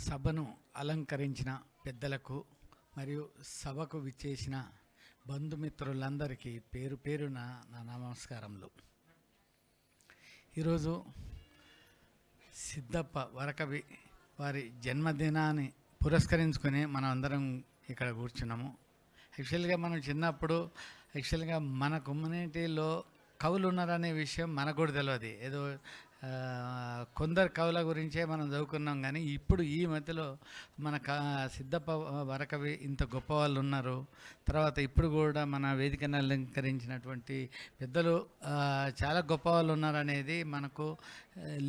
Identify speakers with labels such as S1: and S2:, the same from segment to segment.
S1: సభను అలంకరించిన పెద్దలకు మరియు సభకు విచ్చేసిన బంధుమిత్రులందరికీ పేరు పేరున నా నమస్కారములు. ఈరోజు సిద్ధప్ప వరకవి వారి జన్మదినాన్ని పురస్కరించుకొని మనం అందరం ఇక్కడ కూర్చున్నాము. యాక్చువల్గా మనం చిన్నప్పుడు మన కమ్యూనిటీలో కవులు ఉన్నారనే విషయం మనకు కూడా తెలియదు. ఏదో కొందరు కవుల గురించే మనం చదువుకున్నాం, కానీ ఇప్పుడు ఈ మధ్యలో మన సిద్ధప్ప వరకవి ఇంత గొప్ప వాళ్ళు ఉన్నారు. తర్వాత ఇప్పుడు కూడా మన వేదికను అలంకరించినటువంటి పెద్దలు చాలా గొప్ప వాళ్ళు ఉన్నారనేది మనకు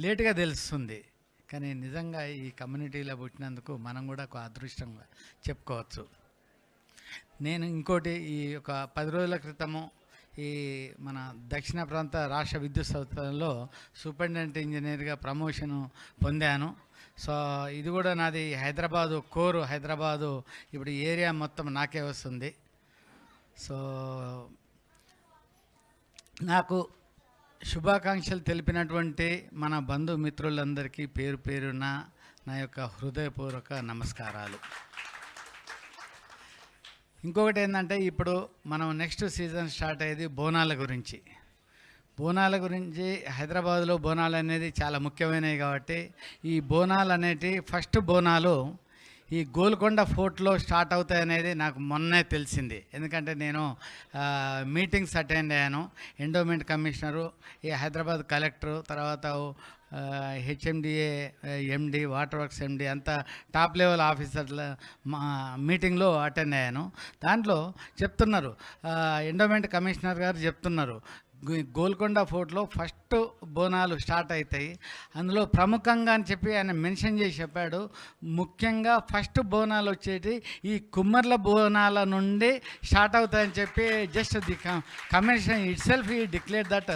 S1: లేటుగా తెలుస్తుంది. కానీ నిజంగా ఈ కమ్యూనిటీలో పుట్టినందుకు మనం కూడా ఒక అదృష్టంగా చెప్పుకోవచ్చు. నేను ఇంకోటి, ఈ ఒక 10 రోజుల క్రితము ఈ మన దక్షిణ ప్రాంత రాష్ట్ర విద్యుత్ సంస్థలో సూపరింటెండెంట్ ఇంజనీర్గా ప్రమోషను పొందాను. సో ఇది కూడా నాది కోరు హైదరాబాదు ఇప్పుడు ఏరియా మొత్తం నాకే వస్తుంది. సో నాకు శుభాకాంక్షలు తెలిపినటువంటి మన బంధుమిత్రులందరికీ పేరు పేరున నా యొక్క హృదయపూర్వక నమస్కారాలు. ఇంకొకటి ఏంటంటే, ఇప్పుడు మనం నెక్స్ట్ సీజన్ స్టార్ట్ అయ్యేది బోనాల గురించి. హైదరాబాద్లో బోనాలు అనేది చాలా ముఖ్యమైనవి కాబట్టి ఈ బోనాలు అనేటి ఫస్ట్ బోనాలు ఈ గోల్కొండ ఫోర్ట్లో స్టార్ట్ అవుతాయి అనేది నాకు మొన్నే తెలిసింది. ఎందుకంటే నేను మీటింగ్స్ అటెండ్ అయ్యాను. ఎండోమెంట్ కమిషనరు, ఈ హైదరాబాద్ కలెక్టరు, తర్వాత హెచ్ఎండిఏ ఎండి, వాటర్ వర్క్స్ ఎండి, అంతా టాప్ లెవెల్ ఆఫీసర్ల మీటింగ్లో అటెండ్ అయ్యాను. దాంట్లో చెప్తున్నారు, ఎండోమెంట్ కమిషనర్ గారు చెప్తున్నారు, గోల్కొండ ఫోర్ట్లో ఫస్ట్ బోనాలు స్టార్ట్ అవుతాయి. అందులో ప్రముఖంగా అని చెప్పి ఆయన మెన్షన్ చేసి చెప్పాడు. ముఖ్యంగా ఫస్ట్ బోనాలు వచ్చేటి ఈ కుమ్మర్ల బోనాల నుండి స్టార్ట్ అవుతాయని చెప్పి just the commission it self ఈ డిక్లేర్ దట్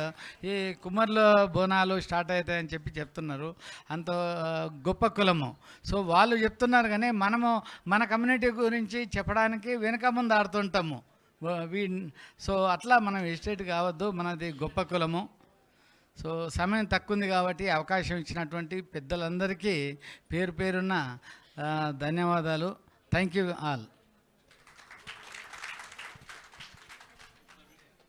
S1: ఈ కుమ్మర్ల బోనాలు స్టార్ట్ అవుతాయని చెప్పి చెప్తున్నారు. అంత గొప్ప కులము. సో వాళ్ళు చెప్తున్నారు, కానీ మనము మన కమ్యూనిటీ గురించి చెప్పడానికి వెనుక ముందు ఆడుతుంటాము. సో అట్లా మనం ఎస్టేట్ కావద్దు, మనది గొప్ప కులము. సో సమయం తక్కువ ఉంది కాబట్టి అవకాశం ఇచ్చినటువంటి పెద్దలందరికీ పేరు పేరున్న ధన్యవాదాలు. Thank you all.